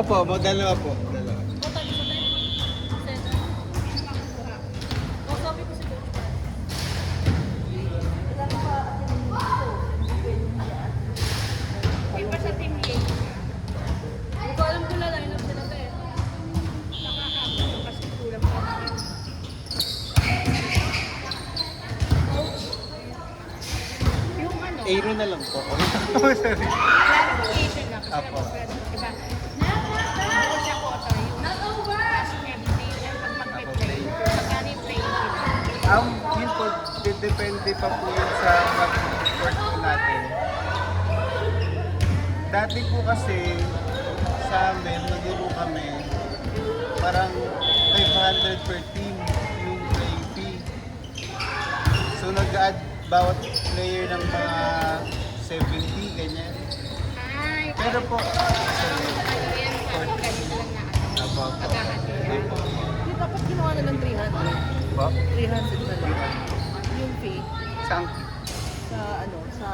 Opo, dalawa po. Dalawa. Yung pa sa team A. Hindi ko alam kung line up sila ba eh. Nakakabot kasi kulang pa. Yung ano, Aaron na lang po. Sorry. clarification na kasi Apo. diba? Nakakabot siya ko ito yung passing everything and pag mag-play. Magkano yung play nila? Yun po, depende pa po yun sa mag-work po natin. Dati po kasi sa amin, naglaro kami, parang 500 per team yung playing fee. So nag-add bawat player ng mga 70, ganyan. Ay, Pero po, ano yan, parang ganito lang na ano. Apo. Agahati yan. Di dapat ginawa na lang 300. Po? 300 na lang. Yung fee Saan? sa ano, sa...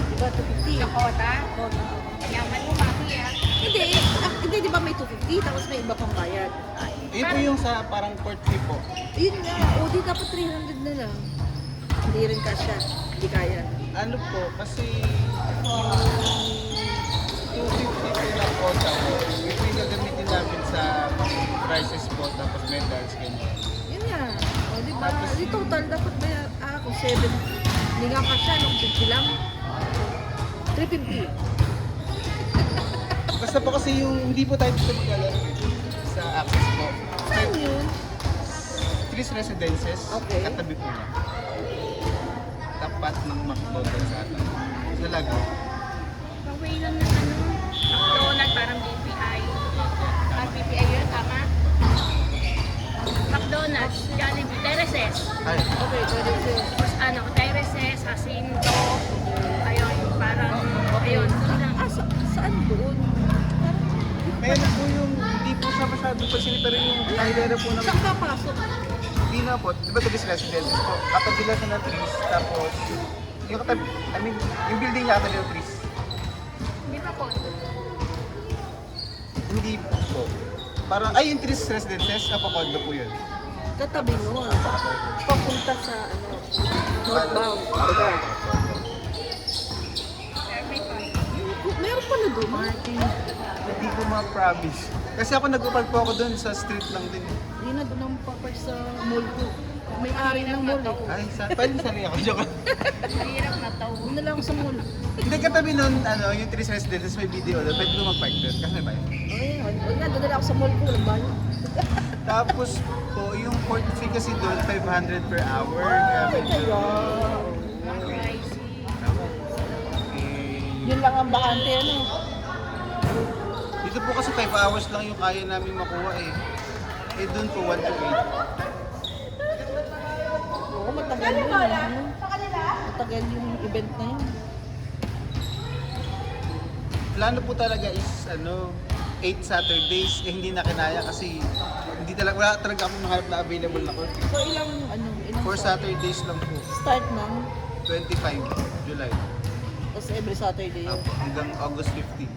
Diba 250? Sa kota, Kota. yaman mo maki ah. Hindi, di ba may 250 tapos may iba pang bayad? Yun po yung sa parang court fee po. Yun nga, o di dapat 300 na lang. Hindi rin kasya, hindi kaya. Ano po, kasi yung 250 po na kota po, ito yung gagamitin namin sa prizes po, tapos medals, ganyan. Yun nga, o di ba? Di total dapat bayad, kung 7. Hindi nga kasya, nung 50 lang. 350. Basta po kasi yung hindi po tayo gusto maglalaro sa access po. Saan yun? Tris Residences, Okay. katabi po niya. Tapat ng McDonald's sa atin. Sa Lago. Paway lang ng ano, McDonald's, parang BPI. BPI yun, tama? McDonald's, Jollibee, Terraces. Ay, Okay, pwede yun. Tapos ano, Terraces, Jacinto, ayun, parang, ayun, doon lang. Saan doon? meron po yung, hindi po siya masyadong pansinin, pero yung kahilera po Saan naman. ka pasok? Hindi na po, di ba Tris Residences po? Katabi lang siya ng Tris, tapos yung katabi, I mean, yung building niya katabi ng Tris. Hindi pa po. Hindi po. Parang, ay, yung Tris Residences, kapakondo po yun. Katabi nun. Papunta sa ano, northbound. Meron pala doon. Hindi ko ma-promise. Kasi ako nagpapag po ako doon sa street lang din. Hindi na doon ang papark sa mall ko. May ari ng mall eh. Ay, pwede sali ako. Joke lang. Mahirap na to. Doon na lang ako sa mall. Hindi katabi nun, ano, yung Tris Residences may video doon. Pwede ko mag-park doon. Kasi may bayan. Ay, huwag na, doon na lang ako sa mall ko. Walang bayo. Tapos po, yung port fee kasi doon, 500 per hour. Kaya medyo... Pricey. Eh, Yun lang ang bakante ano. dito po kasi 5 hours lang yung kaya namin makuha eh. Eh doon po 1 to 8. Oo, matagal yun. Ano? Matagal yung event na yun. Plano po talaga is ano, 8 Saturdays. Eh hindi na kinaya kasi hindi talaga, wala talaga akong nahanap na available na court. So ilang, ano, ilang 4 Saturdays lang po. start ng, 25 July. tapos every Saturday yun. Hanggang August 15.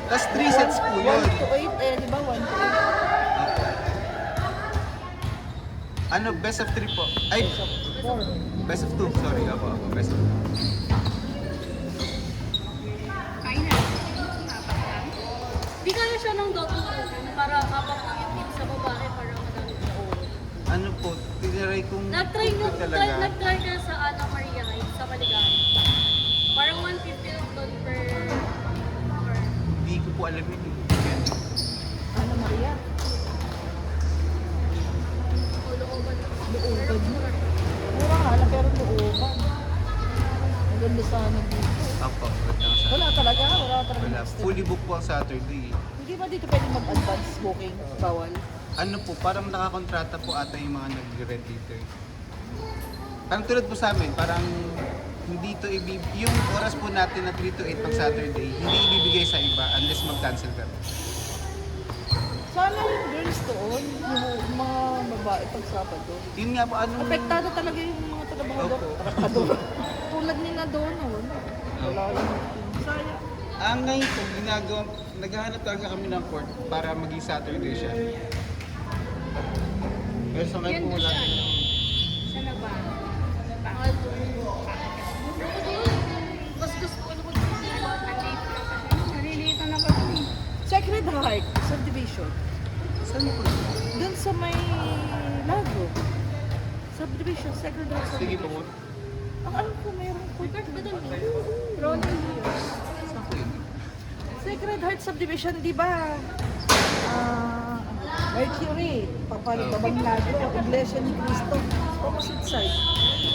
Tapos 3 sets po 1 yun. to 8, eh, di ba? 1 to 8. Ano, best of 3 po. Ay, So, 4. best of 2. Sorry, ako. Best of 2. Kain na. Apat lang. Di kaya siya ng double para apat lang yung team sa babae para madami na oras. Ano po, tiniray kong Nag-try talaga. nag-try ka sa Ana Maria Heights sa Maligaya. Parang 150 lang doon per hour. Hindi ko po alam yun. Ano, Maria? O looban lang. Looban mo. Mura nga na, pero looban. Ang ganda sana dito. Ako, ganda sa... Wala talaga, wala talaga. Wala. next step. Fully book po ang Saturday. Hindi ba dito pwede mag-advance booking? Bawal? Ano po, parang nakakontrata po ata yung mga nag-rent dito. Parang tulad po sa amin, parang hindi to yung oras po natin na 3 to 8 pag Saturday, hindi ibibigay sa iba unless mag-cancel ka. Sana yung girls doon, yung mga babae pag Sabado. Yun nga po, anong... Apektado talaga yung mga trabahador. Opo. Trabahador. Tulad nila doon, wala. Wala yung sayang. Ngayon po, naghahanap talaga kami ng court para maging Saturday siya. Pero sa ngayon po Yan wala. siya, no? Siya na ba? Mahal doon. Gusto ko ano ko nalilito na kami. Sacred Heart Subdivision. Saan po? Doon sa may Lago. Subdivision, Sacred Heart Sige Subdivision. po. Ang alam ko, mayroong Record ba doon? Rolling Hills. Saan po yun? Sacred Heart Subdivision, di ba? Mercury, Babang Lago, Iglesia ni Cristo, opposite side.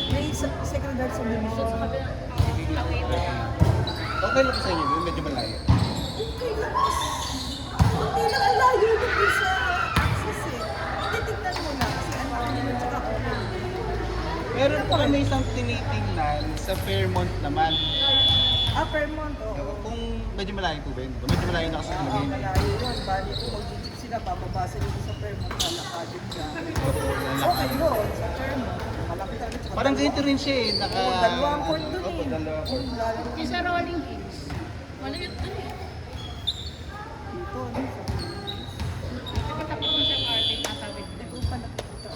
May Sacred Heart Subdivision. Okay lang po sa inyo, yun medyo malayo. Okay lang. Kunti lang ang layo doon sa access eh. Titignan mo na kasi ano ang nila tsaka okay. Meron po kami isang tinitingnan sa Fairmont naman. Fairmont, oo. Kung medyo malayo po ba yun? Medyo malayo na kasi Oo, talaga yun. malayo yun. Bali kung mag-jeep sila, bababa sila dun sa Fairmont, lalakadin siya. Opo, Okay yun, sa Fairmont. Malaki talaga. Tsaka parang ganito rin siya eh. Oo, dalawang court dun Opo, eh. dalawang court. Lalaro Yung sa Rolling Hills. Malayot doon eh. dito. Ano, sa Dapat ako dun sa market tatawid Hindi doon. ko pa nakikita.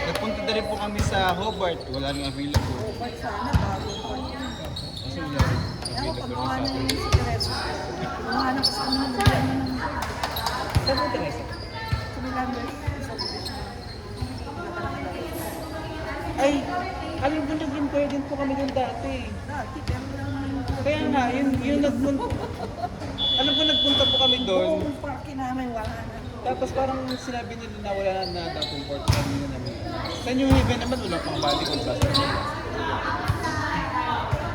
Nagpunta na rin po kami sa Hobart. Wala rin available. Oo, ba't sana bago ko yun. Kasi wala rin. Ako, paggawa na yung sikreto. Kumahanap sa ano, bigyan mo ng Saan po Teresa? sa Milander. Ay, alam ko nag-inquire din po kami doon dati. Dati, pero lang yung Kaya nga, yun nagpunta. Alam ko nagpunta po kami doon. buong parke namin, wala na. Tapos parang sinabi nila na wala na dating port. Sabi nila namin. Sa New Haven naman, wala pang volleyball sa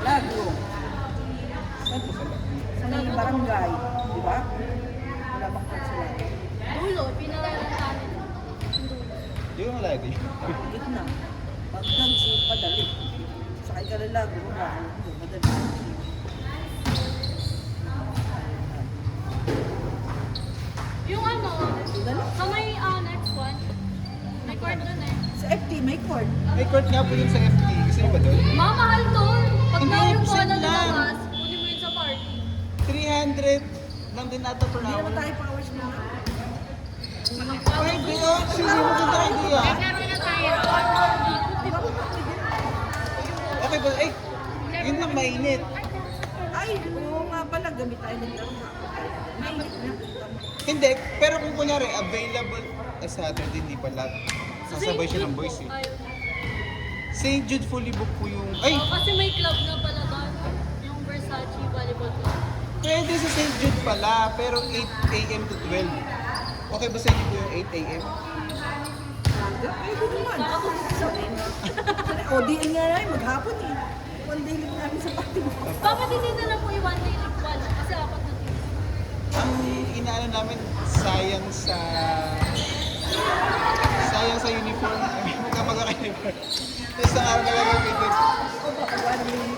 Lago. Saan po sa Lago? Sa may barangay, di ba? Wala bang court sila? Dulo, pinalalang kanin. Dulo. Di ba malayo din? Gitna. Pag nagsi, padali. Sakay ka na lago, wala. Madali. Yung ano, Dali. sa may next one, may court doon eh. Sa FT, may court. May court nga po yun sa FT. Gusto niyo ba doon? Mahal doon! Pag Hindi, mayroon ko same na lang. lumabas, kunin mo yun sa party. 300 lang din ata per Hindi hour. naman tayo powers mo. Ay, di oh. Actually, maganda idea. Nagkaroon na tayo. Okay ba? Ay, yun lang mainit. Ay, oo nga pala, gamit tayo ng laro. Mainit na. Hindi, pero kung kunyari, available Saturday, hindi pa lahat. Sasabay siya ng boys eh. St. Jude fully booked po yung... Ay! Kasi may club na pala doon. Yung Versace Volleyball Club. Pwede sa St. Jude pala, pero 8 a.m. to 12. Okay ba sa inyo po yung 8 a.m.? Pwede naman. O, diin nga namin, maghapon eh. One day lang namin sa party mo. Bakit hindi na lang po yung one day league one? Kasi apat na team. Ang inaano namin, sayang sa uniform. Magkapagka-uniform. Tapos sa araw na lang yung meeting. O, baka wala naman yung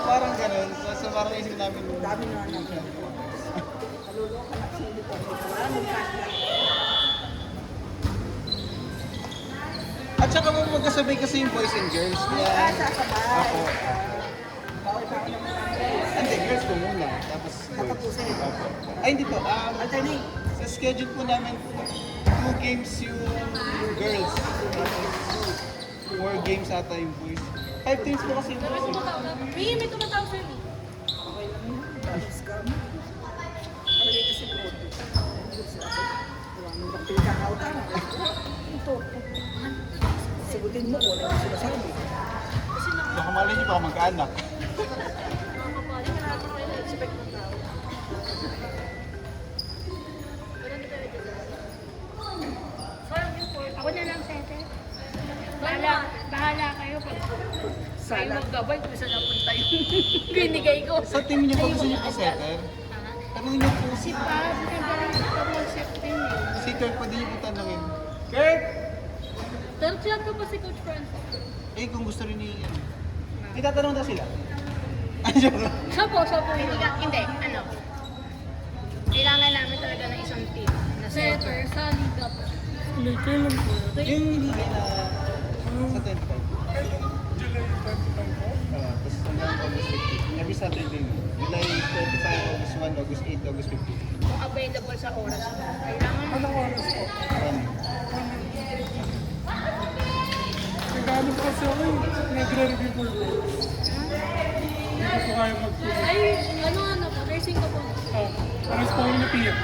Parang ganun. So parang isip namin, dami na namin. Kaluluwa ka na sa uniform. Wala nang kahit. at saka mo magkasabay kasi yung boys and girls. Kaya, Sasabay. Ako. Bawal pa ako naman. Hindi, girls ko muna. Tapos boys. Tatapusin. Opo. Ay, hindi po. Alternate. Sa schedule po namin, 2 games yung girls. 4 games ata yung boys. 5 teams po kasi yung Pero boys. tumatawag. May tumatawag sa'yo eh. Okay lang yun. Dahil scam. Kalagay kasi po. Wala nang baktil ka kautan. Ito. Sagutin mo kung ano yung sinasabi. Kasi Baka malay niyo baka magkaanak. nakakapali. Expect ng tao. Pero hindi tayo dito. Sorry, yung court. Ako na lang, Sete. Bahala kayo pag kayo Sana. maggabay kung saan napunta yung binigay ko. Sa team niyo po gusto niyo po setter? Tanungin niyo po Si Pab, nagaling ako mag-set din eh. si Kurt, pwede niyo po tanungin. Kurt! Pero chat ko pa si Coach Francis. Eh, kung gusto rin ni... Itatanong daw sila. Ay, joke lang. Siya po. Hindi, ano. Kailangan namin talaga ng isang team na setter. July, kailan po? Yung hinihingi na sa 25. July 25 po? Tapos hanggang August 15. Every Saturday. July 25, August 1, August 8, August 15. Kung available sa oras mo. Kailangan Anong oras po? Ano? Nagano po kasi ako eh. Nagre-review po po. Hindi ko po kaya magtuloy. Ay, ano po, nursing ko po. Pares po ako na tiyak.